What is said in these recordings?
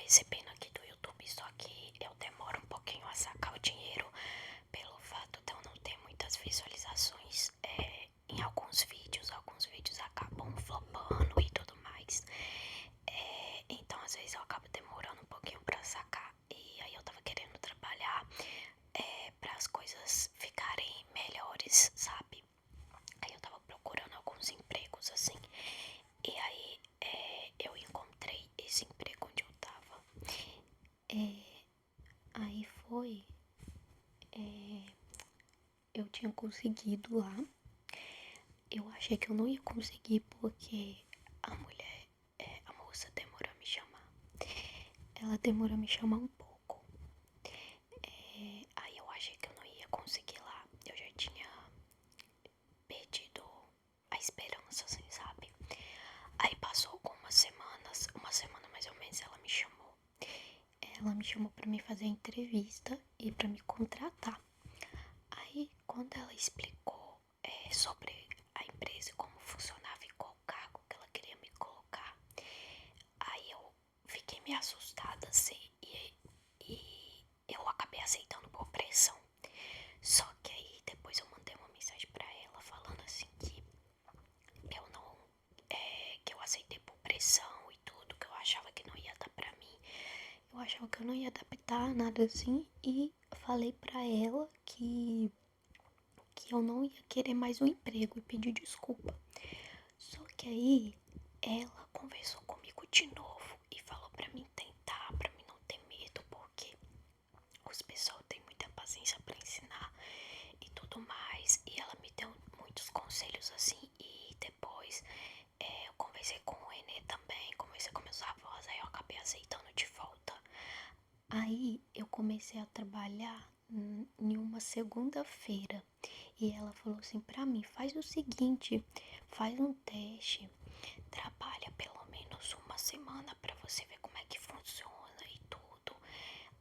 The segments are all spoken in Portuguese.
recebendo aqui do YouTube, só que eu demoro um pouquinho a sacar o dinheiro pelo fato de eu não ter muitas visualizações em alguns vídeos acabam flopando e tudo mais. Então às vezes eu acabo demorando um pouquinho pra sacar. E aí eu tava querendo trabalhar para as coisas ficarem melhores, sabe? Aí eu tava procurando alguns empregos assim. E aí eu encontrei esse emprego onde eu tava. Aí foi. Eu tinha conseguido lá. Eu achei que eu não ia conseguir porque a mulher, a moça demorou a me chamar. Ela demorou a me chamar um pouco. Aí eu achei que eu não ia conseguir lá. Eu já tinha perdido a esperança, assim, sabe? Aí passou algumas semanas, uma semana mais ou menos, ela me chamou. Ela me chamou pra me fazer a entrevista e pra me contratar. Aí, quando ela explicou sobre a empresa e como funcionava e qual cargo que ela queria me colocar, aí eu fiquei meio assustada, assim, e eu acabei aceitando por pressão. Só que aí depois eu mandei uma mensagem pra ela falando assim que eu não, que eu aceitei por pressão e tudo, que eu achava que não ia dar pra mim. Eu achava que eu não ia adaptar nada assim e falei pra ela que eu não ia querer mais um emprego e pedi desculpa. Só que aí ela conversou comigo de novo e falou pra mim tentar, pra mim não ter medo, porque os pessoal têm muita paciência pra ensinar e tudo mais. E ela me deu muitos conselhos assim. E depois eu conversei com o Renê também, conversei com meus avós, aí eu acabei aceitando de volta. Aí eu comecei a trabalhar em uma segunda-feira e ela falou assim pra mim: faz o seguinte, faz um teste, trabalha pelo menos uma semana pra você ver como é que funciona e tudo.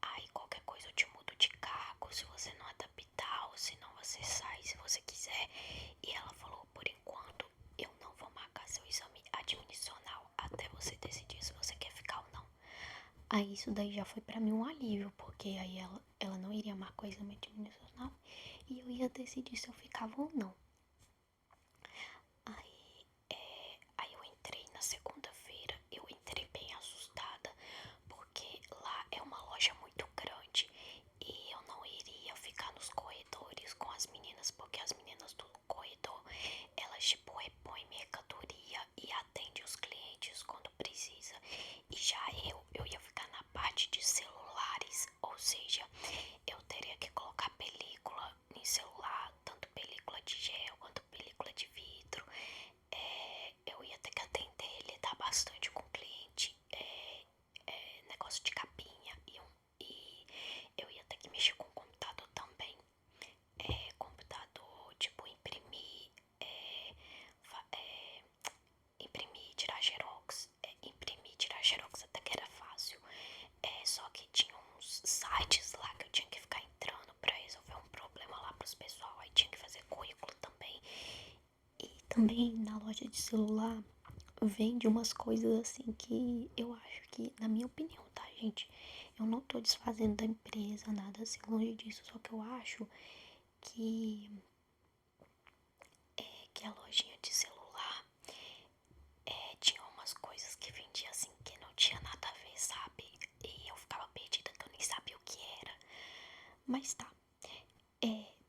Aí qualquer coisa eu te mudo de cargo, se você não adaptar ou se não você sai se você quiser. E ela falou: por enquanto eu não vou marcar seu exame admissional até você decidir se você quer ficar ou não. Aí isso daí já foi pra mim um alívio, porque aí ela não iria marcar o exame admissional e eu ia decidir se eu ficava ou não. Aí eu entrei na segunda-feira, eu entrei bem assustada, porque lá é uma loja muito grande e eu não iria ficar nos corredores com as meninas, porque as meninas do corredor, elas tipo repõem mercadoria e atendem os clientes quando precisa. E já eu ia ficar na parte de celulares, ou seja, eu teria que colocar película em celular, tanto película de gel quanto película de vidro. Eu ia ter que atender, lidar bastante com o cliente, negócio de capinha e eu ia ter que mexer com o computador também. Computador, tipo, imprimir, tirar xerox. Imprimir, tirar xerox até que era fácil. Só que tinha uns sites lá que eu tinha que ficar entrando pra resolver um problema lá pros pessoal. Aí tinha que fazer currículo também. E também na loja de celular vende umas coisas assim que eu acho que, na minha opinião, tá, gente? Eu não tô desfazendo da empresa, nada assim, longe disso. Só que eu acho que, que a lojinha de celular tinha umas coisas que vendia assim que não tinha nada a ver, sabe? E eu ficava perdida que eu nem sabia o que era. Mas tá.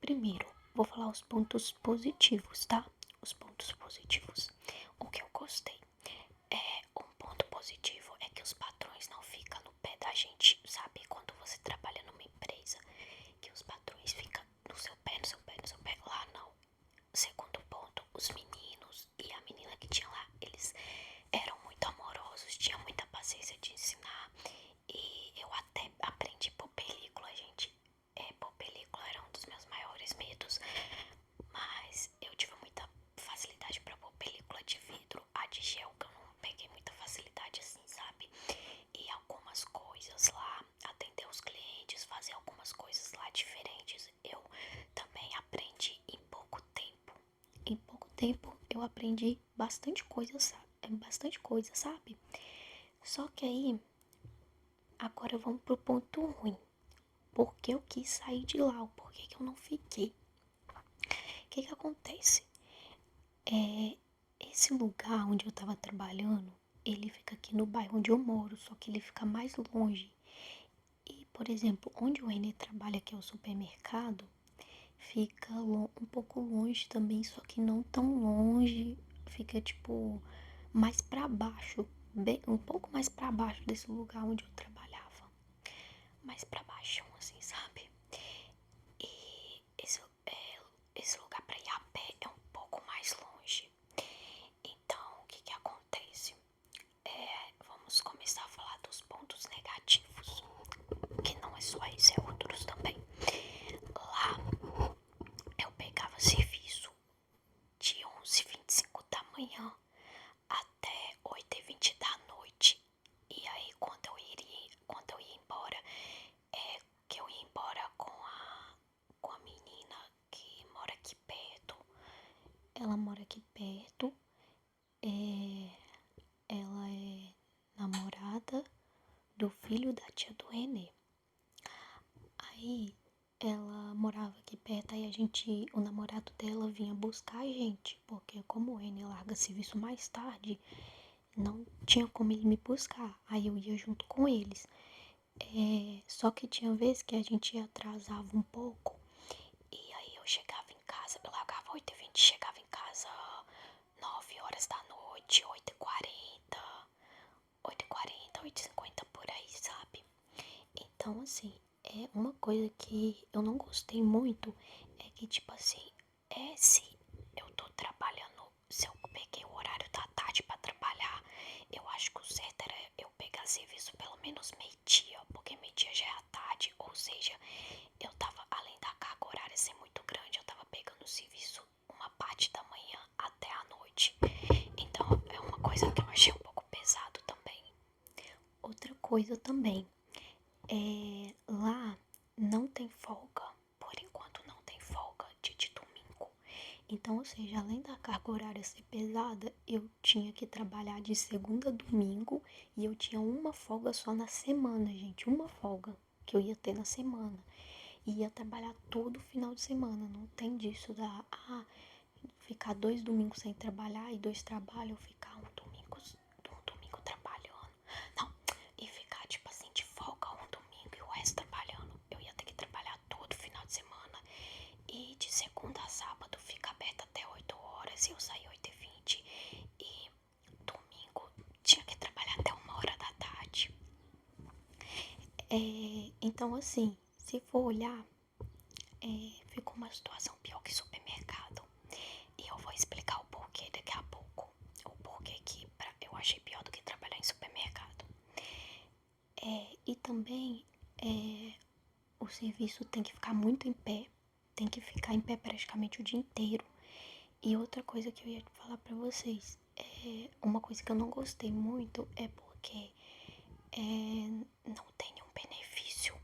Primeiro, vou falar os pontos positivos, tá? Os pontos positivos. O que eu gostei. Um ponto positivo é que os patrões não ficam no pé da gente, sabe? Quando você trabalha numa empresa, que os patrões ficam no seu pé, no seu pé, no seu pé. Lá não. Segundo ponto, os meninos e a menina que tinha lá, eles eram muito amorosos, tinham muita paciência de ensinar. E eu até aprendi por película, gente. Por película era um dos meus maiores medos. Mas eu tive muita facilidade pra pôr película de vidro. A de gel que eu não peguei muita facilidade assim, sabe? E algumas coisas lá, atender os clientes, fazer algumas coisas lá diferentes, eu também aprendi em pouco tempo. Em pouco tempo eu aprendi bastante coisa, sabe? Só que aí Agora vamos pro ponto ruim. Por que eu quis sair de lá? O porquê que eu não fiquei? O que acontece? Esse lugar onde eu tava trabalhando, ele fica aqui no bairro onde eu moro, só que ele fica mais longe. E, por exemplo, onde o Renê trabalha, que é o supermercado, fica um pouco longe também, só que não tão longe. Fica, tipo, mais pra baixo, um pouco mais pra baixo desse lugar onde eu trabalhava. Mais pra baixo, assim, sabe? E esse lugar pra ir a pé é um pouco mais longe. Então, o que acontece? Vamos começar a falar dos pontos negativos, que não é só esse, é outros também. Lá, eu pegava serviço de 11h25 da manhã até 8h20 da noite. E aí, quando eu ia embora, que eu ia embora com a menina que mora aqui perto. Ela mora aqui perto, ela é namorada do filho da tia do Renê. Aí ela morava aqui perto, aí o namorado dela vinha buscar a gente, porque como o Renê larga serviço mais tarde, não tinha como ele me buscar, aí eu ia junto com eles. Só que tinha vezes que a gente atrasava um pouco, e aí eu chegava em casa, eu largava 8h20, chegava em casa 9 horas da noite, 8h40, 8h50 por aí, sabe? Então, assim, é uma coisa que eu não gostei muito, é que, tipo assim, se eu tô trabalhando, se eu peguei o horário da tarde pra trabalhar, eu acho que o certo era eu pegar serviço pelo menos meio-dia, porque meio-dia já é a tarde, ou seja, eu tava, além da carga horária ser muito grande, eu tava pegando serviço uma parte da manhã até a noite. Então, é uma coisa que eu achei um pouco pesado também. Outra coisa também, lá não tem folga, por enquanto não tem folga de domingo. Então, ou seja, além da carga horária ser pesada, eu tinha que trabalhar de segunda a domingo e eu tinha uma folga só na semana, gente, uma folga que eu ia ter na semana. E ia trabalhar todo final de semana, não tem disso ficar 2 domingos sem trabalhar e 2 trabalhos, ficar um domingo trabalhando. Não, e ficar tipo assim de folga um domingo e o resto trabalhando. Eu ia ter que trabalhar todo final de semana. E de segunda a sábado fica aberto até 8 horas e eu saí 8h20. E domingo tinha que trabalhar até 1 hora da tarde. Então assim, se for olhar, ficou uma situação pior que supermercado. E eu vou explicar o porquê daqui a pouco. O porquê que eu achei pior do que trabalhar em supermercado. E também o serviço tem que ficar muito em pé. Tem que ficar em pé praticamente o dia inteiro. E outra coisa que eu ia falar pra vocês. Uma coisa que eu não gostei muito é porque não tem nenhum benefício.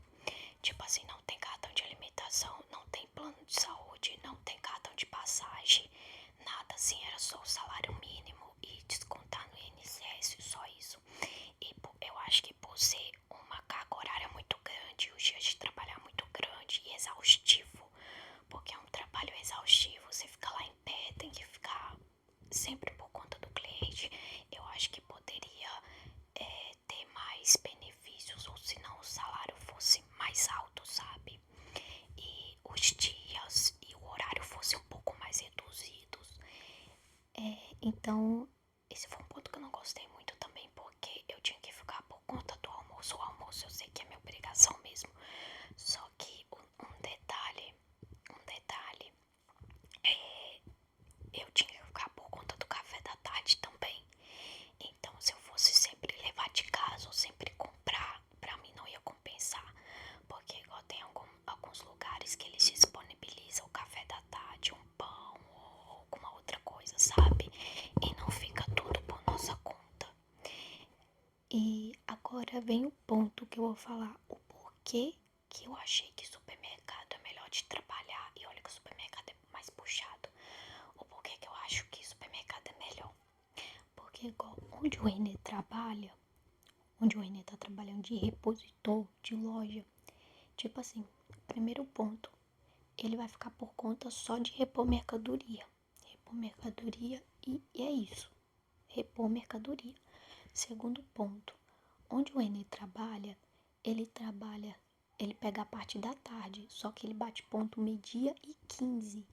Tipo assim, não tem cartão de alimentação, não tem plano de saúde, não tem cartão de passagem, nada assim, era só o salário mínimo e descontar no INSS, só isso. E eu acho que por ser uma carga horária muito grande, os dias de trabalhar muito grande e exaustivo, porque é um trabalho exaustivo, você fica lá em pé, tem que ficar sempre por conta do cliente, eu acho que poderia ter mais benefícios, ou se não o salário fosse mais alto, sabe? E os dias e o horário fossem um pouco mais reduzidos. Então, esse foi um ponto que eu não gostei muito também, porque eu tinha que ficar por conta do almoço. O almoço eu sei que é minha obrigação mesmo. Só que um detalhe, eu tinha que ficar por conta do café da tarde também. Então, se eu fosse sempre levar de casa ou sempre comprar, pra mim não ia compensar. Porque igual tem alguns lugares que eles disponibilizam o café da tarde, um pão ou alguma outra coisa, sabe? E não fica tudo por nossa conta. E agora vem o ponto que eu vou falar, o porquê que eu achei que supermercado é melhor de trabalhar. E olha que o supermercado é mais puxado. O porquê que eu acho que supermercado é melhor. Porque igual onde o Renê trabalha, onde o Renê tá trabalhando de repositor de loja. Tipo assim, primeiro ponto, ele vai ficar por conta só de repor mercadoria. Repor mercadoria e é isso. Repor mercadoria. Segundo ponto, onde o Renê trabalha, ele pega a parte da tarde, só que ele bate ponto 12h15.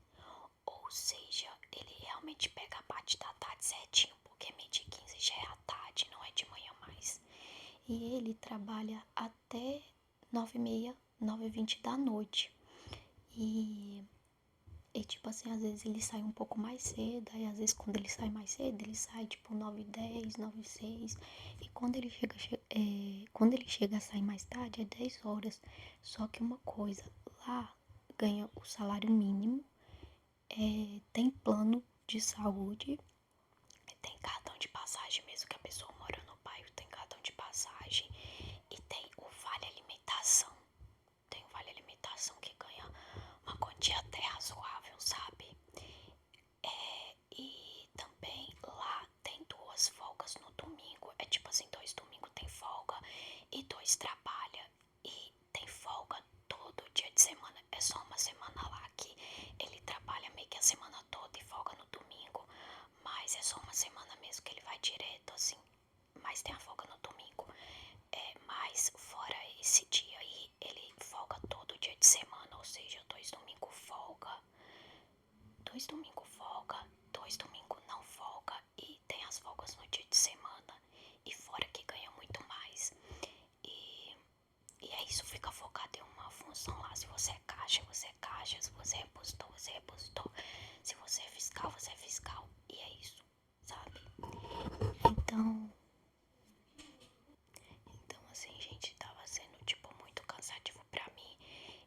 Ou seja, ele realmente pega a parte da tarde certinho, porque 12h15 já é a tarde, não é de manhã mais. E ele trabalha até 9h30, 9h20 da noite. E tipo assim, às vezes ele sai um pouco mais cedo, aí às vezes quando ele sai mais cedo, ele sai tipo 9h10, 9h06. E quando ele chega a sair mais tarde, é 10 horas. Só que uma coisa, lá ganha o salário mínimo, tem plano de saúde, tem cartão de passagem, mesmo que a pessoa mora no bairro, tem cartão de passagem e tem o vale alimentação. Tem o vale alimentação que ganha uma quantia até razoável, sabe? E também lá tem 2 folgas no domingo. É tipo assim, 2 domingos tem folga e 2 trabalha. E tem folga todo dia de semana. É só uma semana lá que ele trabalha meio que a semana toda e folga no domingo. Mas é só uma semana mesmo que ele vai direto, assim. Mas tem a folga no domingo. Mas fora esse dia aí, ele folga todo dia de semana. Ou seja, 2 domingos folga. 2 domingos folga, 2 domingos não folga e tem as folgas no dia de semana e fora que ganha muito mais. E, e é isso, fica focado em uma função lá. Se você é caixa, você é caixa. Se você é repositor, você é repositor. Se você é fiscal, você é fiscal. E é isso, sabe? Então, assim, gente, tava sendo tipo muito cansativo pra mim.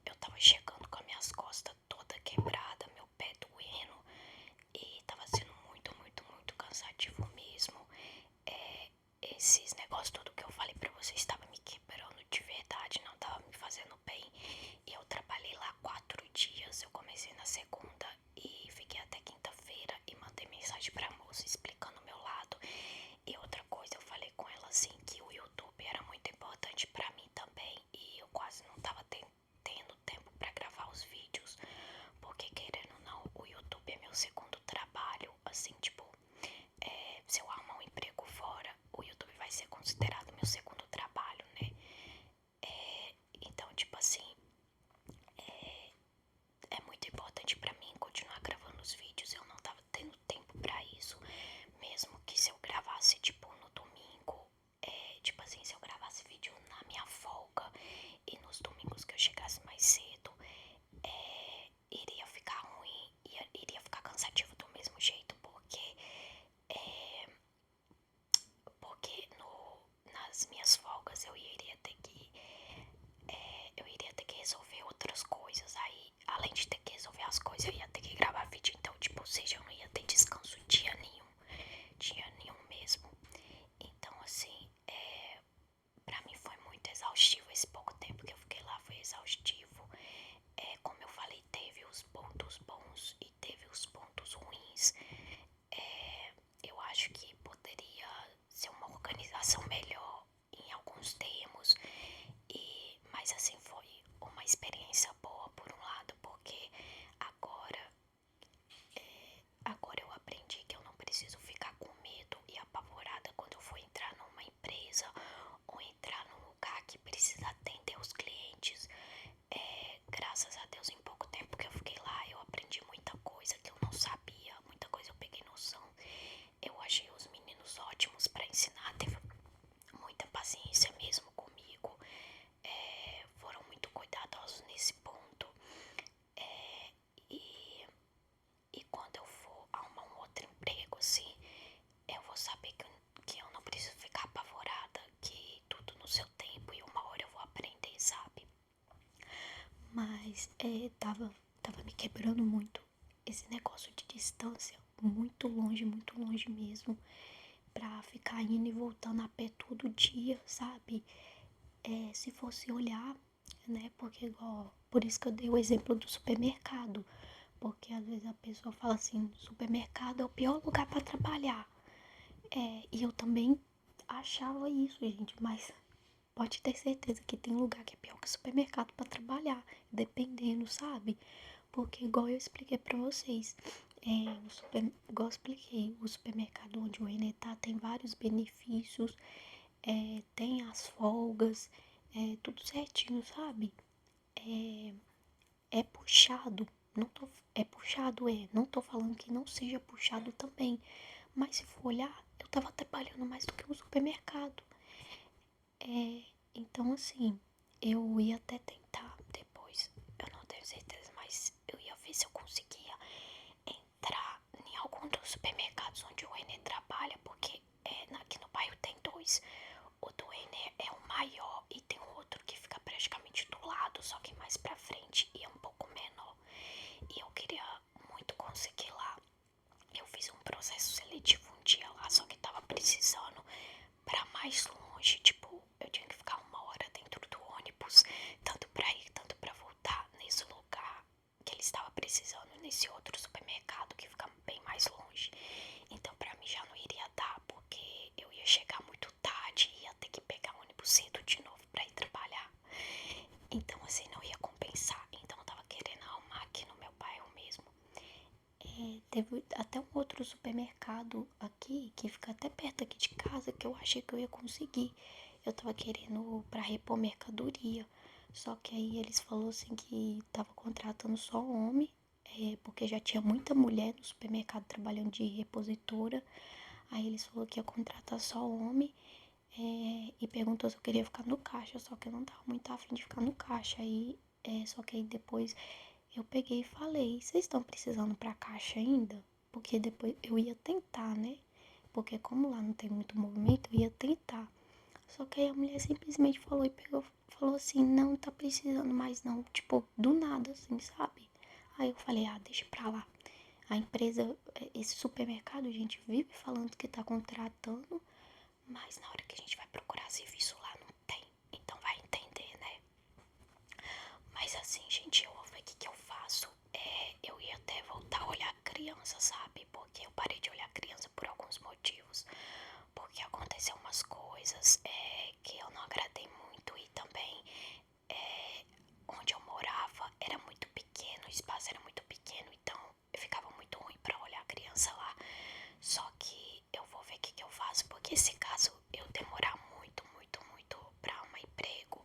Eu tava chegando com as minhas costas toda quebrada, meu pé doendo. E tava sendo muito, muito, muito cansativo mesmo. Esses negócios tudo que eu falei pra vocês estava me quebrando de verdade, não tava me fazendo bem. E eu trabalhei lá 4 dias. Eu comecei na segunda e fiquei até quinta-feira e mandei mensagem pra moça explicando o meu lado. E outra coisa, eu falei com ela assim que o YouTube era muito importante pra mim também. E eu quase não tava tendo tempo pra gravar os vídeos. Porque querendo ou não, o YouTube é meu segundo trabalho. Assim, tipo, se eu arrumar um emprego fora, o YouTube vai ser considerado meu segundo trabalho, né? Então, tipo assim, é muito importante pra mim continuar gravando os vídeos. Eu não tava tendo tempo pra isso. Mesmo que se eu gravasse, tipo, no domingo, tipo assim, se eu gravasse vídeo na minha folga e nos domingos que eu chegasse mais cedo, iria ficar ruim, iria ficar cansativo do mesmo jeito, porque nas minhas folgas eu iria ter que resolver outras coisas. Aí, além de ter que resolver as coisas, eu ia ter que gravar vídeo. Então, tipo, ou seja, eu não ia ter descanso dia nenhum mesmo. Então, assim, pra mim foi muito exaustivo esse pouco tempo que eu fiquei lá, foi exaustivo. Como eu falei, teve os pontos bons e teve os pontos ruins. Eu acho que poderia ser uma organização melhor em alguns termos. Mas assim, foi uma experiência boa por um lado, porque agora, agora eu aprendi que eu não preciso ficar com medo e apavorada quando eu for entrar numa empresa ou entrar num lugar que precisa atender os clientes. Graças a Deus, em pouco tempo que eu fiquei lá, eu aprendi muita coisa que eu não sabia, muita coisa eu peguei noção. Eu achei os meninos ótimos pra ensinar, teve muita paciência mesmo comigo, foram muito cuidadosos nesse ponto. E, e quando eu for arrumar um outro emprego, assim, eu vou saber que eu não preciso ficar apavorada, que tudo no seu tempo e uma hora eu vou aprender, sabe? Mas tava me quebrando muito esse negócio de distância, muito longe mesmo, pra ficar indo e voltando a pé todo dia, sabe? Se fosse olhar, né? Porque igual, por isso que eu dei o exemplo do supermercado, porque às vezes a pessoa fala assim, supermercado é o pior lugar pra trabalhar. E eu também achava isso, gente, mas pode ter certeza que tem lugar que é pior que supermercado pra trabalhar, dependendo, sabe? Porque igual eu expliquei pra vocês, igual eu expliquei, o supermercado onde o Renê tá tem vários benefícios, tem as folgas, tudo certinho, sabe? É, é puxado, não tô, é puxado, não tô falando que não seja puxado também, mas se for olhar, eu tava trabalhando mais do que um supermercado. Então assim, eu ia até tentar depois, eu não tenho certeza, mas eu ia ver se eu conseguia entrar em algum dos supermercados onde o Renê trabalha, porque aqui no bairro tem dois. O do Renê é o maior e tem um outro que fica praticamente do lado, só que mais pra frente e é um pouco menor. E eu queria muito conseguir lá. Eu fiz um processo seletivo um dia lá, só que tava precisando pra mais longe. Tipo, eu tinha que ficar 1 hora dentro do ônibus, tanto pra ir, tanto pra voltar nesse lugar que ele estava precisando, nesse outro supermercado que fica bem mais longe. Então pra mim já não iria dar, porque eu ia chegar muito tarde e ia ter que pegar ônibus cedo de novo pra ir trabalhar. Então assim, não ia compensar. Então eu tava querendo arrumar aqui no meu bairro mesmo. Teve até um outro supermercado aqui, que fica até perto aqui de casa, que eu achei que eu ia conseguir. Eu tava querendo pra repor mercadoria. Só que aí eles falaram assim que tava contratando só homem, porque já tinha muita mulher no supermercado trabalhando de repositora. Aí eles falaram que ia contratar só homem, e perguntou se eu queria ficar no caixa. Só que eu não tava muito afim de ficar no caixa. Aí, só que aí depois eu peguei e falei, vocês estão precisando pra caixa ainda? Porque depois eu ia tentar, né? Porque como lá não tem muito movimento, eu ia tentar. Só que aí a mulher simplesmente falou e pegou, falou assim, não tá precisando mais não. Tipo, do nada, assim, sabe? Aí eu falei, deixa pra lá. A empresa, esse supermercado, gente, vive falando que tá contratando, mas na hora que a gente vai procurar serviço lá, não tem. Então vai entender, né? Mas assim, gente, eu vou ver o que eu faço. Eu ia até voltar a olhar criança, sabe? Porque eu parei de olhar criança por alguns motivos. Porque aconteceu umas coisas que eu não agradei muito. E também onde eu morava era muito pequeno, o espaço era muito pequeno. Então ficava muito ruim pra olhar criança lá. Só que eu vou ver o que eu faço. Porque se caso eu demorar muito, muito, muito pra arrumar emprego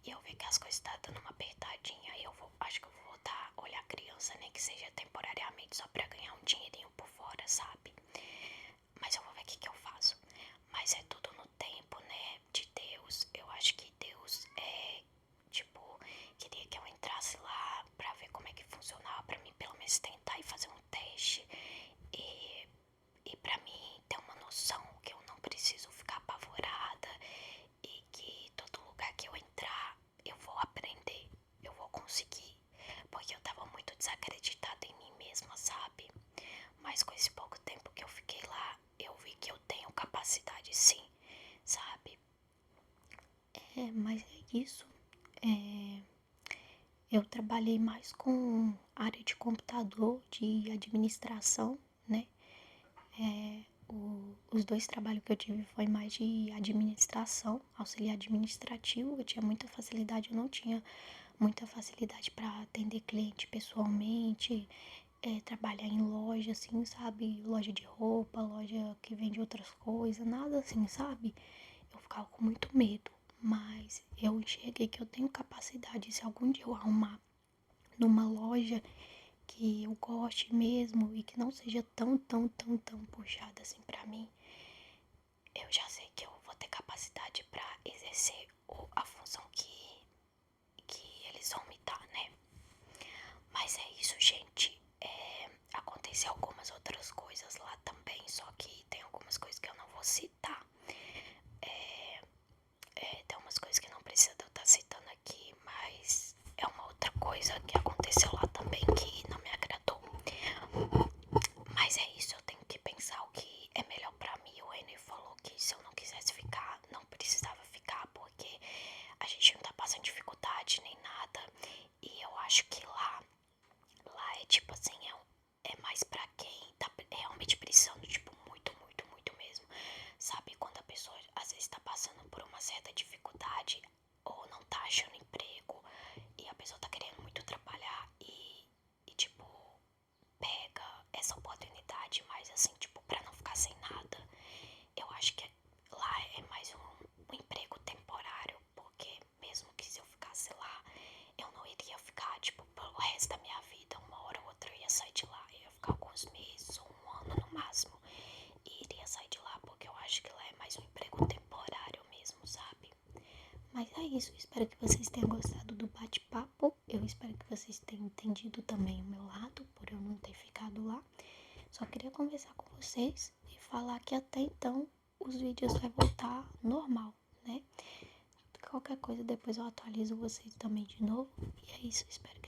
e eu ver que as coisas tá dando uma apertadinha, acho que eu vou voltar a olhar criança, nem que seja temporariamente, só pra ganhar um dinheirinho por fora, sabe? Mas eu vou ver o que eu faço. Mas é tudo no tempo, né? De Deus. Eu acho que Deus tipo, queria que eu entrasse lá pra ver como é que funcionava, pra mim pelo menos tentar e fazer um teste. E, e pra mim ter uma noção que eu não preciso ficar apavorada e que todo lugar que eu entrar eu vou aprender, eu vou conseguir, porque eu tava muito desacreditada em mim mesma, sabe? Mas com esse pouco tempo que eu fiquei lá, eu vi que eu tenho capacidade sim, sabe? Mas é isso. É, eu trabalhei mais com área de computador, de administração, né? Os dois trabalhos que eu tive foi mais de administração, auxiliar administrativo. Eu tinha muita facilidade, eu não tinha muita facilidade para atender cliente pessoalmente, trabalhar em loja, assim, sabe? Loja de roupa, loja que vende outras coisas, nada assim, sabe? Eu ficava com muito medo, mas eu enxerguei que eu tenho capacidade, se algum dia eu arrumar numa loja que eu goste mesmo e que não seja tão, tão, tão, tão puxada assim pra mim, eu já sei que eu vou ter capacidade pra exercer a função que eles vão me dar, né? Mas é isso, gente. Aconteceu algumas outras coisas lá também, só que tem algumas coisas que eu não vou citar. Tem umas coisas que não precisa de eu estar citando aqui, mas é uma outra coisa que aconteceu lá também que não me agradou. Mas é isso, eu tenho que pensar o que é melhor pra mim. O Renner falou que se eu não quisesse ficar, não precisava ficar, porque a gente não tá passando dificuldade nem nada. E eu acho que lá é tipo assim, é mais pra quem tá realmente precisando, tipo, muito, muito, muito mesmo. Sabe, assim, tipo, pra não ficar sem nada. Eu acho que lá é mais um emprego temporário, porque mesmo que se eu ficasse lá, eu não iria ficar, tipo, pelo resto da minha vida. Uma hora ou outra eu ia sair de lá, eu ia ficar alguns meses ou um ano no máximo. E iria sair de lá, porque eu acho que lá é mais um emprego temporário mesmo, sabe? Mas é isso, espero que vocês tenham gostado do bate-papo. Eu espero que vocês tenham entendido também o meu lado, por eu não ter ficado lá. Só queria conversar com vocês e falar que até então os vídeos vai voltar normal, né? Qualquer coisa depois eu atualizo vocês também de novo. E é isso, espero